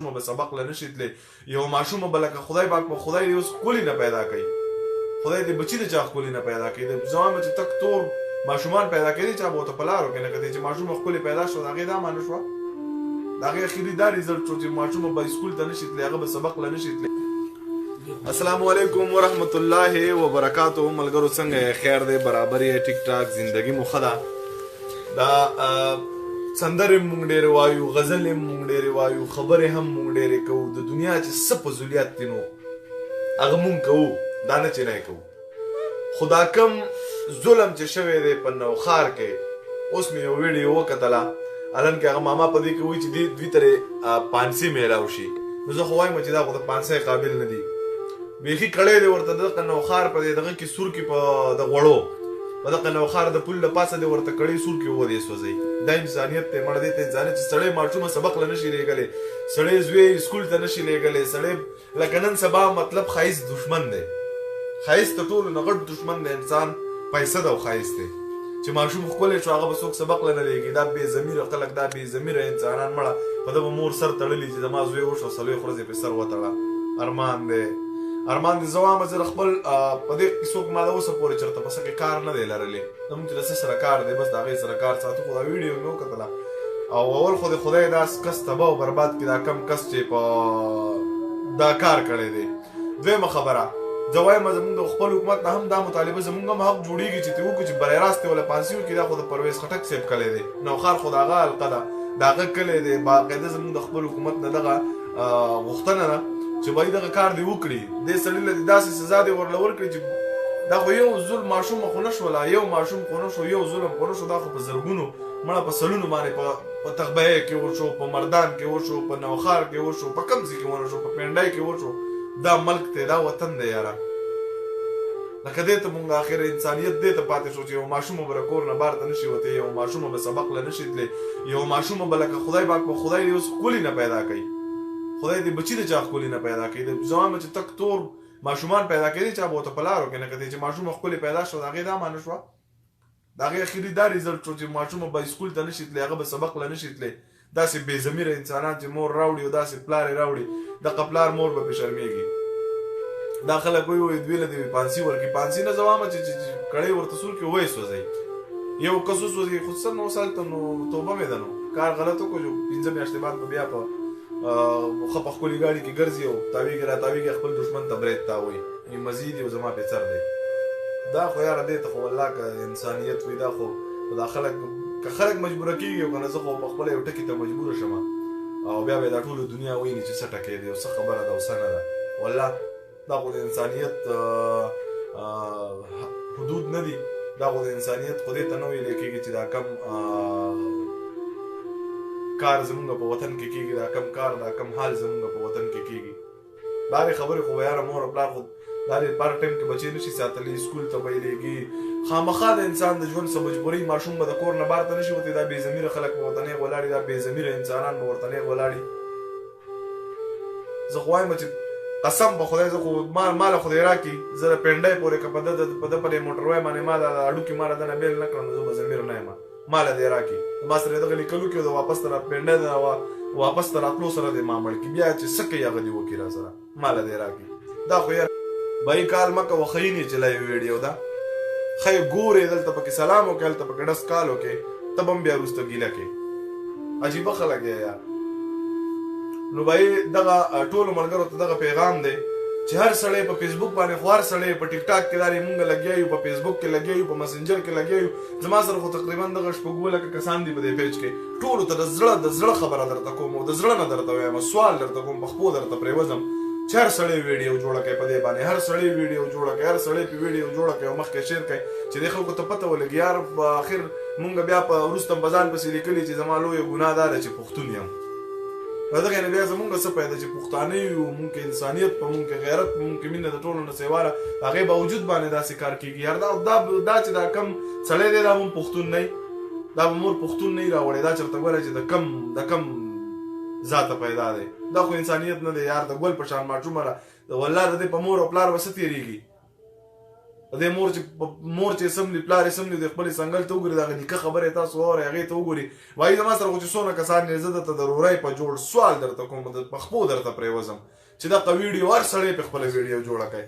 به سبق له نشي تللی یو ماشومه به لکه خدای پاک به خدای دې اوس ښکلي نه پیدا کوي خدای دې بچي د چا ښکلي نه پیدا کوي د زما چې تک تور ماشومان پیدا کوي چا به ورته په لارو کې نه کتې چې ماشومه ښکلې پیدا شوه د هغې دا معنی شوه د هغې اخري دا ریزلټ شو چې ماشومه به سکول ته نشي تللی هغه به سبق له نشي تللی السلام علیکم ورحمت الله وبرکاتو ملګرو څنګه خیر دی برابر یې ټیک ټاک زندگی مو ښه ده دا سندرې مونږ ډېرې وایو غزلې مونږ ډېرې وایو خبرې هم مونږ ډېرې کوو د دنیا چې څه فضولیات دي نو هغه مونږ کوو دا نه چې نه یې کوو خو دا کم ظلم چې شوی دی په نوښار کې اوس مې یو ویډیو وکتله الان کې هغه ماما په دې کې وایي چې دوی ته پانسي میلاو شي نو زه خو وایم چې دا خو د پانسۍ قابل نه دي بیخي کړی دی ورته دغه نوښار په دغه کې سور کې په د غوړو په دغه نوښار د پل له پاسه دی ورته کړی سور کې ودې سوځي دا انسانیت دی مړه دی ته انسانیت چې سړی ماشومه سبق له نشي لېږلی سړی زوی سکول ته نشي لېږلی سړی لکه نن سبا مطلب ښایست دشمن دی ښایست د ټولو نه غټ دشمن دی انسان پیسه ده او ښایست دی چې ماشوم ښکلی شو هغه به څوک سبق له نه لېږي دا بې ضمیره خلک دا بې ضمیره انسانان مړه په ده به مور سر تړلي چې زما زوی وشو څلوېښت ورځې پرې سر وتړه ارمان دې زه وایم زه خپل په دې کې څوک ما د اوسه پورې چېرته په څه کې کار نه دی لرلی زموږ چې د څه سره کار دی بس د هغې سره کار ساتو خو دا ویډیو مې وکتله او اول خو د خدای دا کس تباه او برباد کړي دا کم کس چې په دا کار کړی دی دویمه خبره زه وایم زموږ د خپل حکومت نه هم دا مطالبه زموږ هم حق جوړېږي چې ته وکړو چې برای راست یې وله پانسي ورکړي دا خو د پرویز خټک صاحب کلی دی نوښار خو د هغه حلقه ده د هغه کلی دی باقاعده زموږ د خپل حکومت نه دغه غوښتنه ده چې باید دغه کار دې وکړي دې سړي له داسې سزا دې ورله ورکړي چې دا خو یو ظلم ماشومه خو نه شوله یو ماشوم خو نه شو یو ظلم خو نه شو دا خو په زرګونو مړه په سلونو باندې په تغبیه کې وشو په مردان کې وشو په نوښار کې وشو په کوم ځای کې ونه شو په پنډای کې وشو دا ملک دی دا وطن دی یاره لکه دې ته مونږ آخر انسانیت دې ته پاتې شو چې یو ماشومه به له کور نه بار ته نشي وتی یو ماشومه به سبق له نشي تللی یو ماشومه به لکه خدای پاک به خدای دې اوس ښکلي نه پیدا کوي خدای دې بچي د چا ښکلي نه پیدا کوي د زما چې تک تور ماشومان پیدا کوي چا به ورته په لارو کې نه کتې چې ماشومه ښکلې پیدا شوه د هغې دا معنی شوه د هغې اخري دا ریزلټ شو چې ماشومه به سکول ته نشي تللی هغه به سبق له نشي تللی داسې بې ضمیره انسانان چې مور راوړي او داسې پلار یې راوړي دغه پلار مور به پرې شرمېږي دا خلک وایي دوی له دې پانسي ورکړي پانسي نه زه وایم چې کړی ورته سور کړي ویې سوځئ یو کس وسوځي خو څه نو سال ته نو توبه مې ده نو کار غلط وکړو پنځه میاشتې بعد به بیا په ښه په ښکلې ګاډي کې ګرځي او تاویږي راتاویږي خپل دښمن ته برید تاوایي مزید یو زما پیڅر دی دا خو یاره دې ته خو والله که انسانیت وي دا خو دا خلک که خلک مجبوره کېږي او که نه زه خو په خپله یو ټکي ته مجبوره شم او بیا به دا ټوله دنیا ویني چې څه ټکی دی او څه خبره ده او څه نه ده والله دا خو د انسانیت حدود نه دي دا خو د انسانیت خو دې ته نه ویلی کېږي چې دا کم کار زمونږ په وطن کې کېږي دا کم کار دا کم حال زمونږ په وطن کې کېږي دا دې خبرې خو یاره مور او پلار خو دا دې پر ټایم کې بچې نشي ساتلی سکول ته به یې لېږي خامخا د انسان د ژوند څه مجبورۍ ماشوم به د کور نه بار ته نشي وتی دا بې ضمیره خلک به ورته نیغ ولاړي دا بې ضمیره انسانان به ورته نیغ ولاړي زه خو وایم چې قسم په خدای زه خو ماله خدای راکړي زه د پنډۍ پورې که په ده پرې موټروی باندې ما دا هډوکي ما له ده نه بېل نه کړم زه به ضمیر نه یم ماله دې راکړي ما سره دغه لیکلو کې د واپس ته را پنډۍ د واپس ته راتلو سره دې ما مړ کړي بیا چې څه کوي هغه دې وکړي را سره ماله دې راکړي دا خو یار بهي کال مه کوه ښه یې نه چلایي ویډیو ده ښه یې ګورې دلته پکې سلام وکړې هلته پکې ډس کال وکړې ته به هم بیا وروسته ګیله کې عجیبه خلک دی یار نو بهي دغه ټولو ملګرو ته دغه پیغام دی چې هر سړی په فیسبوک باندې خو هر سړی په ټیک ټاک کې دارې مونږ لګیا یو په فیسبوک کې لګیا یو په مسنجر کې لګیا یو زما سره خو تقریبا دغه شپږ لکه کسان دي په دې پیج کې ټولو ته د زړه خبره درته کوم او د زړه نه درته وایم سوال درته کوم په خپو درته پرېوځم چې هر سړی ویډیو جوړه کوي په دې باندې هر سړی ویډیو جوړه کوي هر سړی په ویډیو جوړه کوي او مخکې شیر کوي چې دې خلکو ته پته ولګي یار په آخر مونږ بیا په وروسته په ځان پسې لیکلي چې زما لویه ګناه دا ده چې پښتون یم دغه نه بیا زمونږ څه پیدا چې پښتانه یو مونږ کې انسانیت په مونږ کې غیرت په مونږ کې مینه د ټولو نه سیواله هغې باوجود باندې داسې کار کېږي یار دا چې دا کم سړی دی دا هم پښتون نه دا به مور پښتون نه راوړی دا چېرته ګوره چې د کم ذاته پیدا دی دا خو انسانیت نه دی یار د ګل په شان ماشومه والله د دې په مور او پلار به څه تېرېږي د د مور چې سملی پلار سملی د خپل څنګل ته وګوري دا نیکه خبره تاسو اورئ هغه ته وګوري وایي زما سره خو چې څونه کسان نه زده ته ضروري په جوړ سوال درته کوم د پخپو درته پریوزم چې دا ویډیو هر سړی په خپل ویډیو جوړه کوي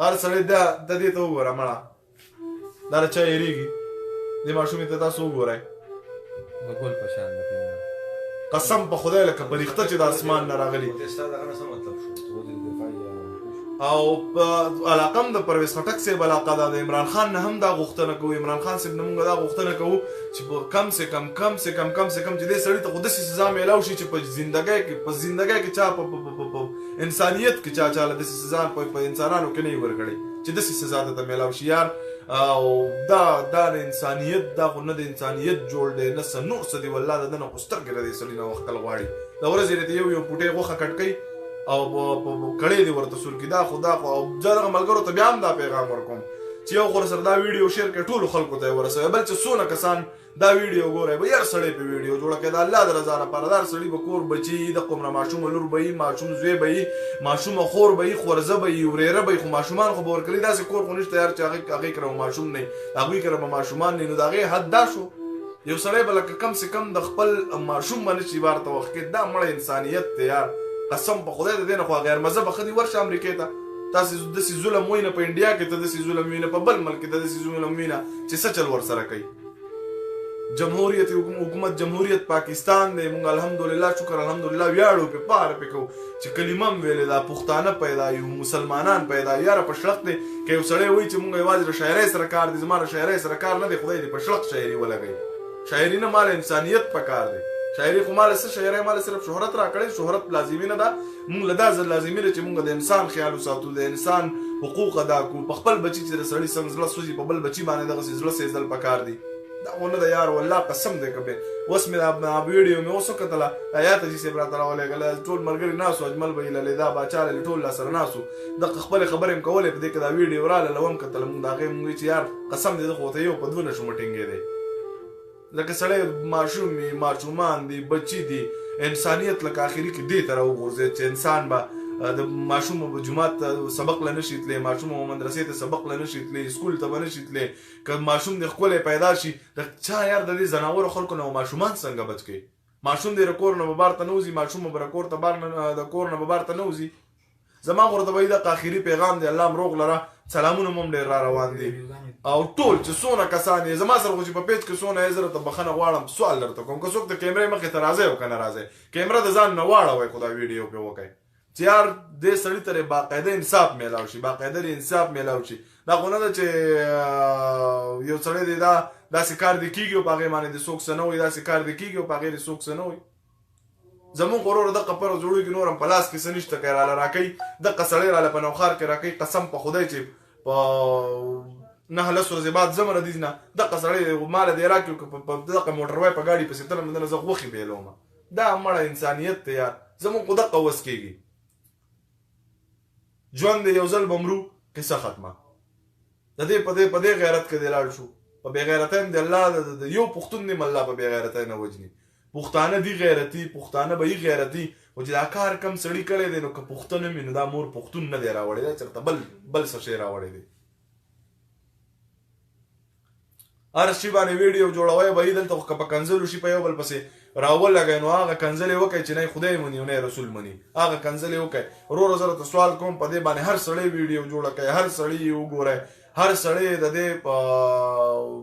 هر سړی د دې ته وګوره مړه دا چا یریږي د ماشومې ته تاسو وګورئ د ګل په شان ده قسم په خدای لکه پریخته چې د اسمان نه راغلي او علاقم د پرویز خټک صاحب علاقه ده د عمران خان نه هم دا غوښتنه کوو عمران خان صاحب نه موږ دا غوښتنه کوو چې کم سے کم چې دې سړي ته خو داسې سزا میلاو شي چې په زندګۍ کې چا په انسانیت کې چاله داسې سزا په انسانانو کې نه وي ورکړې چې داسې سزا ته میلاو شي یار او دا د انسانیت دا خو نه د انسانیت جوړ دی نه څه نور څه دی والله د ده نه خو سترګې له دې سړي نه وختل غواړي د ورځې راته یو پوټۍ غوښه کټ کوي او کړی دی ورته سور کې دا خو او زه دغه ملګرو ته بیا هم دا پیغام ورکوم چې یو خو سره دا ویډیو شیر کړئ ټولو خلکو ته یې ورسوئ بل چې څونه کسان دا ویډیو ګورئ به هر سړی په ویډیو جوړه کړئ د الله د رضا لپاره دا هر سړي به کور بچي د قوم نه ماشومه لور به وي ماشوم زوی به وي ماشومه خور به وي خورزه به وي ورېره به وي خو ماشومان خو به ورکړي داسې کور خو نشته یار چې هغې کره به ماشوم نه وي هغوی کره به ماشومان نه وي نو د هغې حد دا شو یو سړی به لکه کم سے کم د خپل ماشوم به نشي بار ته وخت کې دا مړی انسانیت دی یار قسم په خدای د دې نه خو غیر مذهبه ښه دي ورشه امریکې ته تاسې داسې ظلم وینه په انډیا کې ته داسې ظلم وینه په بل ملک کې ته داسې ظلم وینه چې څه چل ورسره کوي جمهوریت حکومت جمهوریت پاکستان دی مونږ الحمدلله شکر الحمدلله ویاړو پې پاره پې کوو چې کلمه هم ویلې دا پښتانه پیدا یو مسلمانان پیدا یاره په شلق دی که یو سړی وایي چې مونږ یوازې له شاعرۍ سره کار دی زما له شاعرۍ سره کار نه دی خدای دې په شلق شاعري ولګوي شاعري نه مال انسانیت په کار دی شاعري خو مال څه شاعري مال صرف شهرت راکړی شهرت لازمي نه ده مونږ له دا ځل لازمي ده چې مونږ د انسان خیال وساتو د انسان حقوق ادا کړو په خپل بچي چې د سړي څنګه زړه سوځي په بل بچي باندې دغسې زړه سېزدل پکار دي دا خو نه ده یار والله قسم دی که اوس مې دا ویډیو مې اوس وکتله حیات حاجي صاحب راته راولېږله ټول ملګري ناستو اجمل به یې للیدا باچا للې ټول راسره ناستو دغه خپلې خبرې مې کولې په دې کې دا ویډیو راله له وم کتله مونږ د هغې مونږ وایي چې یار قسم دی ده خو ورته یو په دوه نشو مټینګېدی لکه سړی ماشوم وي ماشومان دي بچي دي انسانیت لکه آخري کې دې ته راوغورځېد چې انسان به د ماشوم به جومات ته سبق له نشي تللی ماشوم به مدرسې ته سبق له نشي تللی سکول ته به نشي تللی که ماشوم دې ښکلی پیدا شي د چا یار د دې ځناورو خلکو نه ماشومان څنګه بچ کوي ماشوم دې د کور نه به بار ته نه وځي ماشوم به د کور نه به بار ته نه وځي زما خو ورته وایي دغه آخري پیغام دی الله م روغ لره سلامونه مو هم ډېر را روان دي او ټول چې څونه کسان یې زما سره خو چې په پیج کې څونه یې زه درته بخښنه غواړم سوال درته کوم که څوک د کیمرې مخې ته راځئ او که نه راځئ کیمره د ځان نه واړوئ خو دا ویډیو پرې وکئ چې یار دې سړي ته باقاعده انصاف میلاو شي باقاعده انصاف میلاو شي دا خو نه ده چې یو سړی دی داسې کار دې کېږي او په هغې باندې د څوک څه نه وایي داسې کار دې کېږي او په هغې دې څوک څه نه وایي زمونږ خو وروره دغه پره جوړېږي نور هم په لاس کې څه نشته که یې راله راکوي دغه سړی راله په نوښار کې راکوي قسم په خدای چې په 9 ورځې بعد زه مره دي نه دغه سړی ماله دې راکړي په دغه موټروی په ګاډي پسې تلم دنه زه غوښې بیلومه دا مړه انسانیت دی یار زمونږ خو دغه وس کېږي ژوند دی یو ځل به مرو قصه ختمه د دې په دې غیرت کې دې لاړ شو په بې غیرتۍ هم د الله د یو پښتون دې م الله په بې غیرتۍ نه وجني پښتانه دي غیرتي پښتانه به یې غیرتي او چې دا کار کم سړي کړی دی نو که پښتون وي نو دا مور پښتون نه دی راوړی دی چېرته بل څه شی راوړی دی هر شي باندې ویډیو جوړوی به یې دلته خو که په کنځلو شي په یو بل پسې راولګئ نو هغه کنځلې وکئ چې نه خدای مني او نه رسول مني هغه کنځلې وکئ ورو زه درته سوال کوم په دې باندې هر سړی ویډیو جوړه کوي هر سړی یې وګورئ هر سړی د دې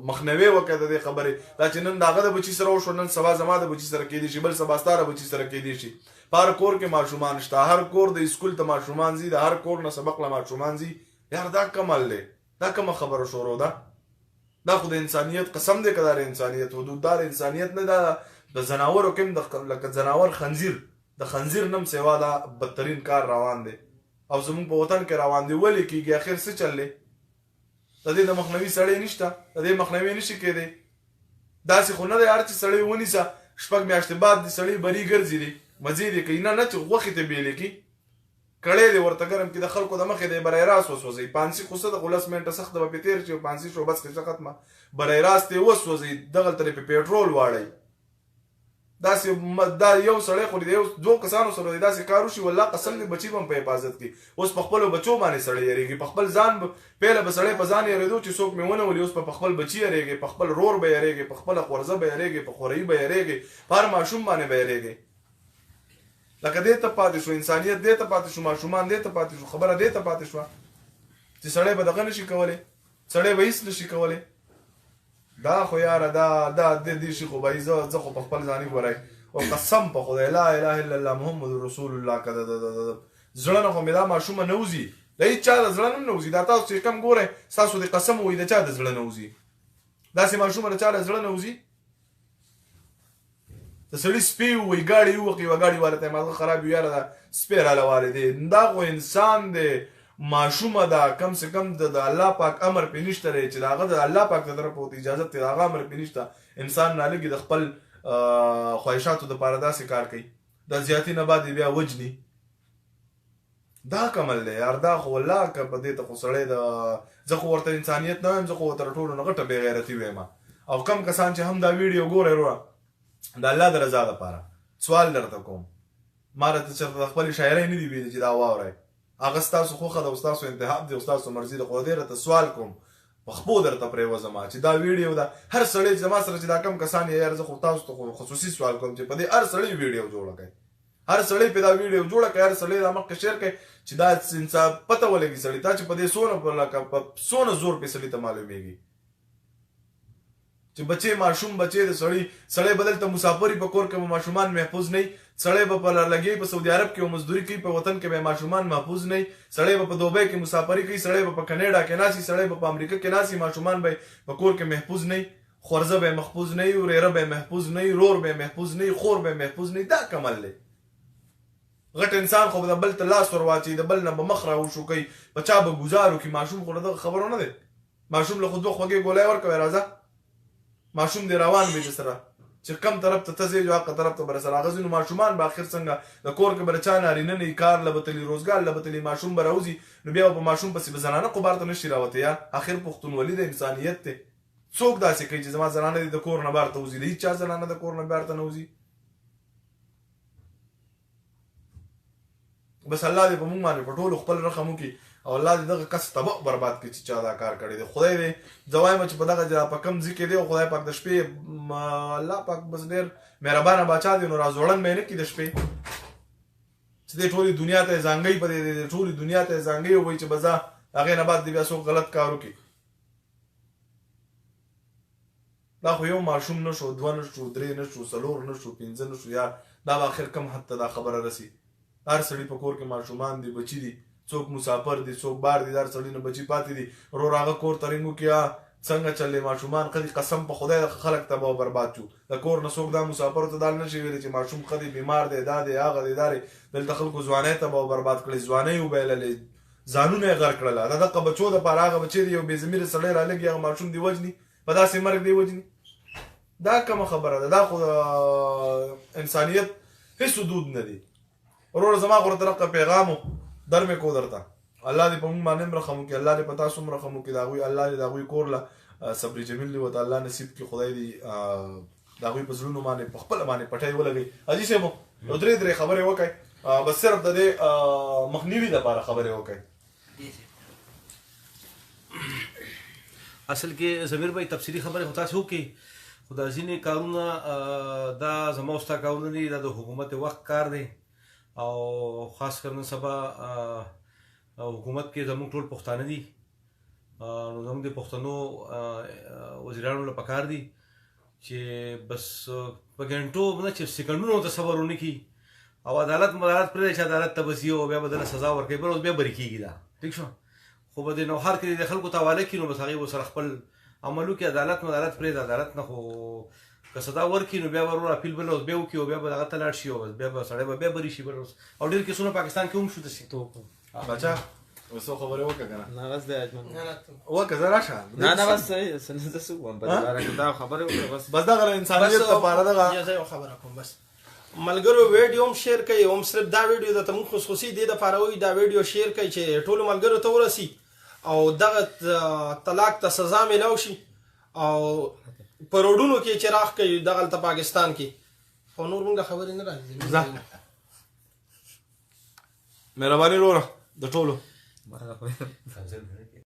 مخنیوي وکړي د دې خبرې دا چې نن د هغه د بچي سره وشو نن سبا زما د بچي سره کیدی شي بل سبا ستا د بچي سره کیدی شي په هر کور کې ماشومان شته هر کور د اسکول ته ماشومان ځي د هر کور نه سبق له ماشومان ځي یار دا کمال دی دا کومه خبره شروع ده دا خو د انسانیت قسم دی که دا د انسانیت حدوددار انسانیت نه دا د ځناورو کې لکه ځناور خنزیر د خنزیر نم سوا دا بدترین کار روان دی او زمونږ په وطن کې روان دی ولې کېږي اخر څه چل دی د دې د مخنوي سړی نشته د دې مخنوي نشي کېدی داسې خو نه دی هر چې سړی ونیسه 6 میاشتې بعد د سړی بری ګرځي دی مزې دی کوي نه چې غوښې ته بیلې کړي کړی دی ورته ګرم کړي د خلکو د مخې دی برای راست وسوځوي پانسي خو څه د 10 منټه سخته به پرې تېر شي پانسي شو بس قصه ختمه برای راست یې وسوځوي دغلته پې پېټرول واړئ داسې دا یو سړی خو د یو دوه کسانو سره داسې کار وشي والله قسم دې بچي به هم په حفاظت کې اوس په خپلو بچو باندې سړی یېرېږي په خپل ځان پهله به سړی په ځان یېرېدو چې څوک مې ونه ولي اوس په خپل بچي یېرېږي په خپل رور به یېرېږي په خپله خورزه به یېرېږي په خورۍ به یېرېږي په هر ماشوم باندې به یېرېږي لکه دې ته پاتې شو انسانیت دې ته پاتې شو ماشومان دې ته پاتې شو خبره دې ته پاتې شوه چې سړی به دغه نشي کولی سړی به هېڅ نشي کولی دا خو یاره دا دې شي خو به زه خو په خپل ځاني ګورئ او قسم په خدای لا اله الا الله محمد رسول الله که زړه نه خو مې دا ماشومه نه وځي د هېڅ چا د زړه نه نه وځي دا تاسو چې کم ګورئ ستاسو د قسم وایي د چا د زړه نه وځي داسې ماشومه د چا د زړه نه وځي د سړي سپی ووایي ګاډي ووقي یوه ګاډي والا ته یې ماغه خراب وي یاره دا سپی راله والې دی دا خو انسان دی ماشومه ده کم سے کم د الله پاک امر پې نشته دی چې د هغه د الله پاک د طرفه ورته اجازت دی د هغه امر پې نشته انسان نالګي د خپل خواهشاتو دپاره داسې کار کوي د زیاتي نه بعد بیا وجني دا کمل دی یار دا خو والله که په دې ته خو سړی د زه خو ورته انسانیت نه وایم زه خو ورته له ټولو نه غټه بې غیرتي وایم او کم کسان چې هم دا ویډیو ګورئ وروره د الله د رضا دپاره سوال درته کوم ما راته چېرته د خپلې شاعرۍ نه دي ویلي چې دا واورئ هغه ستاسو خوښه ده او ستاسو انتخاب دی او ستاسو مرضي ده خو دې راته سوال کوم په خپو درته پرېوځم چې دا ویډیو ده هر سړی چې زما سره چې دا کم کسان یې یار زه خو تاسو ته خصوصي سوال کوم چې په دې هر سړی ویډیو جوړه کړئ هر سړی په دا ویډیو جوړه کړئ هر سړی دا مخکې شیر کړئ چې دا انسان پته ولګي سړی ته چې په دې څونه زور په سړي ته معلومیږي چې بچې ماشوم بچې د سړی بدل ته مسافري په کور کې ماشومان محفوظ نه سړی به په لګي په سعودي عرب کې مزدوري کوي په وطن کې به ماشومان محفوظ نه سړی به په دوبۍ کې مسافري کوي سړی به په کینیډا کې ناسي سړی به په امریکا کې ناسي ماشومان به په کور کې محفوظ نه خورزه به محفوظ نه وريره به محفوظ نه رور به محفوظ نه خور به محفوظ نه دا کمل دی غټ انسان خو د بل ته لاس ور واچي د بل نه به مخ راوشو کوي په چا به ګزارو کې ماشوم خو دغه خبرو نه دی ماشوم له خو دوه خوږې ګولۍ ورکوي راځه ماشوم دی روان وي د سره چې کم طرف ته ته ځې جو حق طرف ته به رسره هغه ځینو ماشومان به اخر څنګه د کور کې به د چا نارینه نه کار له به تلي روزګار له به تلي ماشوم به راوځي نو بیا به په ماشوم پسې به زنانه قبار ته نشي راوتی یا اخر پښتونولي د انسانیت دی څوک داسې کوي چې زما زنانه دې د کور نه بهر ته وځي د هېڅ چا زنانه د کور نه بهر ته نه وځي بس الله دې په موږ باندې په ټولو خپل رحم وکړي او الله دې دغه کس تباہ برباد کړي چې چا دا کار کړی دی خدای دې زه وایم چې په دغه په کم ځای کې دی او خدای پاک د شپې الله پاک بس ډېر مهربانه باچا دی نو راځوړن مې نه کړي د شپې چې دې ټولې دنیا ته یې ځانګۍ په دې ټولې دنیا ته یې ځانګۍ ووایي چې بس هغې نه بعد دې بیا څوک غلط کار وکړي دا خو یو ماشوم نه شو دوه نه شو درې نه شو څلور نه شو پنځه نه شو یار دا به اخر کم حد ته دا خبره رسي هر سړي په کور کې ماشومان دي بچي دي څوک مسافر دي څوک بار دي هر سړي نه بچي پاتې دي ورور هغه کور ته رنګ وکړي څنګه چلې ماشومان قدي قسم په خدای خلک تباہ برباد شو د کور نه څوک دا مسافر ته دال نشي ویلی چې ماشوم قدي بیمار دی دا دی هغه دی دا دی دلته خلکو ځوانۍ تباہ برباد کړي ځوانۍ وبایللې ځانونه یې غر کړله د دغه بچو دپاره هغه بچی دی یو بې ضمیره سړی رالګي هغه ماشوم دی وجني په داسې مرګ دی وجني دا کومه خبره ده دا خو انسانیت هیڅ حدود نه دي ورور زما غوړه طرفه پیغامو در مې کو درته الله دې په موږ باندې رحم وکړي الله دې په تاسو هم رحم وکړي د هغوی الله دې د هغوی کور له صبر جمیل دې ورته الله نصیب کړي خدای دې د هغوی په زړونو باندې په خپله باندې پټۍ ولګوي حاجي صاحب یو درې خبرې وکړئ بس صرف د دې مخنیوي دپاره خبرې وکړئ اصل کې ضمیر بھائی تفصیلي خبرې خو تاسې وکړي خو دا ځینې کارونه دا زما او ستا کارونه دي دا د حکومت وخت کار دی او خاص کر نن سبا حکومت کې زموږ ټول پښتانه دي نو زموږ د پښتنو وزیرانو له پکار دي چې بس په ګنټو نه چې سکندونو ته صبر ونه کړي او عدالت پرېږدي چې عدالت ته بس او بیا به دله سزا ورکوي بل اوس بیا بری کېږي دا ټیک شو خو به د نوښار کې د خلکو ته حواله کړي نو بس هغې به ورسره خپل عملو کې عدالت پرېږده عدالت نه خو که سزا ورکړي نو بیا به ورور اپیل بل اوس بیا وکړي او بیا به هغه ته لاړ شي او بس بیا به سړی به بیا بری شي بل اوس او ډېر کیسونه پاکستان کې هم شو داسې بچا اوس خبرې وکړه که نه نه بس دی اجمل وکړه زه راشه نه بس زه څه ووایم په دې باره کې دا خبرې وکړه بس دغه انسانیت لپاره دغه زه یو خبره کوم بس ملګرو ویډیو هم شیر کوي هم صرف دا ویډیو د تمون خصوصي دې دپاره وایي دا ویډیو شیر کوي چې ټولو ملګرو ته ورسي او دغه طلاق ته سزا میلاو شي او په روډونو کې چې راخ کوي دغلته پاکستان کې خو نور مونږ خبرې نه راځي ځه مهرباني وروره د ټولو ما